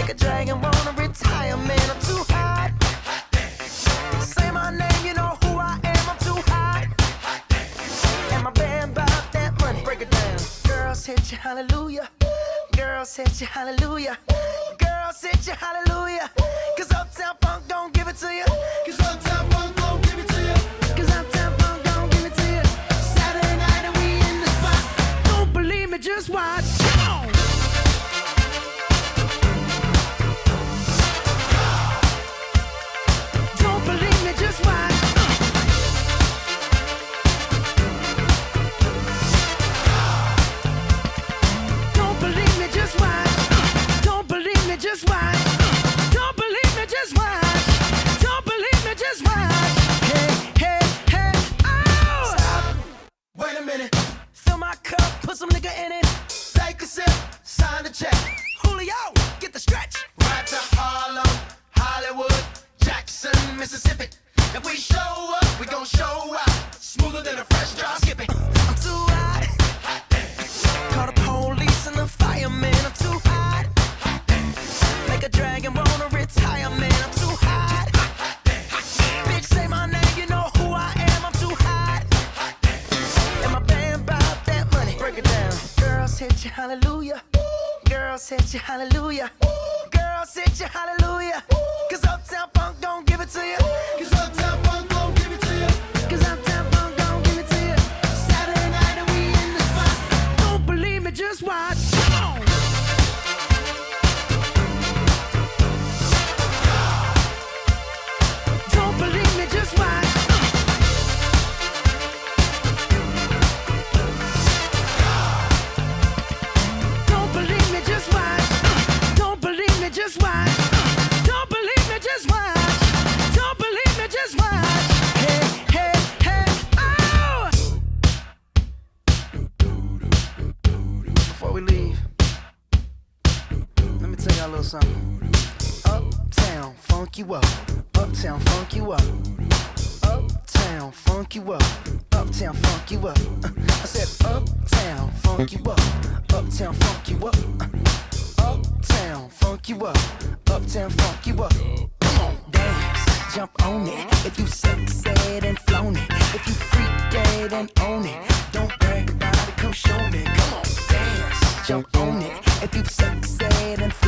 Make a dragon wanna retire, man, I'm too hot. Say my name, you know who I am, I'm too hot. And my band bought that money, break it down. Girls hit you, hallelujah. Girls hit you, hallelujah. Girls hit you, hallelujah. Cause Uptown Funk don't give it to you. Cause Uptown Funk don't give it to you. Cause Uptown Funk don't give it to you. Saturday night and we in the spot. Don't believe me, just watch. Come on. Don't believe me, just watch. Don't believe me, just watch. Don't believe me, just watch. Don't believe me, just watch. Don't believe me, just watch. Hey, hey, hey, oh! Stop. Wait a minute. Fill my cup, put some nigga in it. Take a sip, sign the check. Julio, get the stretch. Right to Harlem, Hollywood, Jackson, Mississippi. If we show up, we gon' show out. Smoother than a fresh drop. Skip it. I'm too hot. Call the police and the fireman. I'm too hot. Make a dragon wanna retire, man. I'm too hot. Bitch, say my name, you know who I am. I'm too hot. And my band bought that money. Break it down. Girls hit you, hallelujah. Girls hit you, hallelujah. Girls hit you, hallelujah. Cause Uptown Funk don't give it to you. Cause Uptown Funk don't give it to you. Cause Uptown Funk don't give it to you. Saturday night and we in the spot. Don't believe me, just watch. Come on. Don't believe me, just watch. Don't believe me, just watch. Don't believe me, just watch. Don't believe me, just watch. Don't believe me, just watch. Hey, hey, hey, oh! Before we leave, let me tell y'all a little something. Uptown, funk you up. Uptown, funk you up. Uptown, funk you up. Uptown, funk you up. I said uptown, funk you up. Uptown, funk you up. Uptown, funk you up. Uptown, funk you up. Come on, dance, jump on it. If you sexed and flown it. If you freak dead and own it. Don't brag about it, come show me. Come on, dance, jump on it. If you sexed and flown it.